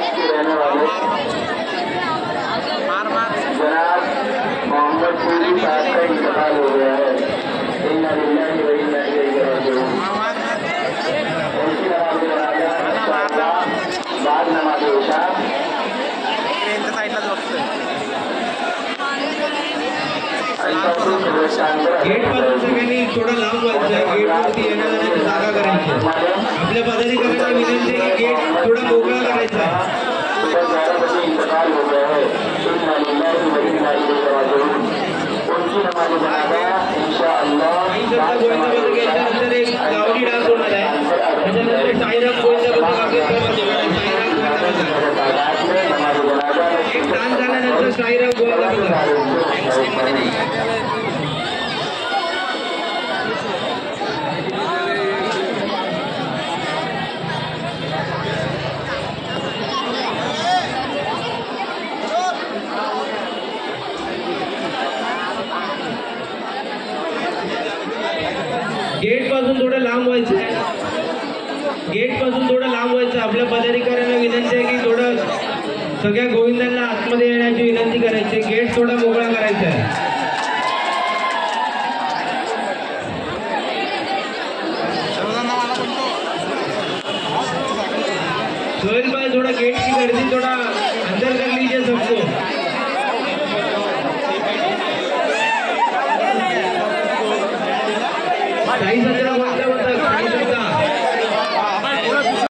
देहात के रहने वाले जनाब मोहम्मद पूरी साहब का इंतकाल हो गया है। इन्ना लिल्लाहि व इन्ना इलैहि राजिऊन। उनकी नमाज़ जनाज़ा बाद नमाज़ इशा गेट पासून सगळ्यांनी थोडं लांब व्हायचं आहे। गेटवरती येण्या जाण्याची जागा करायची आहे। आपल्या पदाधिकाऱ्यांना विनंती आहे की गेट थोडा मोकळा करायचा आहे। इंतकाल हो गया है। इन्ना लिल्लाहि व इन्ना इलैहि राजिऊन। उनकी नमाज़ जनाज़ा इंशाअल्लाह गोविंदाबद्दल गेल्यानंतर एक गावडी डान्स होणार आहे। त्याच्यानंतर साईराम गोविंदाबद्दल आपल्या एक डान्स झाल्यानंतर साईराम गोविंदाबद्दल गेट पासून थोडं लांब व्हायचं आहे। गेट पासून थोडं लांब व्हायचं। आपल्या पदाधिकाऱ्यांना विनंती आहे की थोडं सगळ्या गोविंदांना आतमध्ये येण्याची विनंती करायची। गेट थोडा मोकळा करायचा आहे। सोहेल भाई थोडा गेटची गर्दी थोडा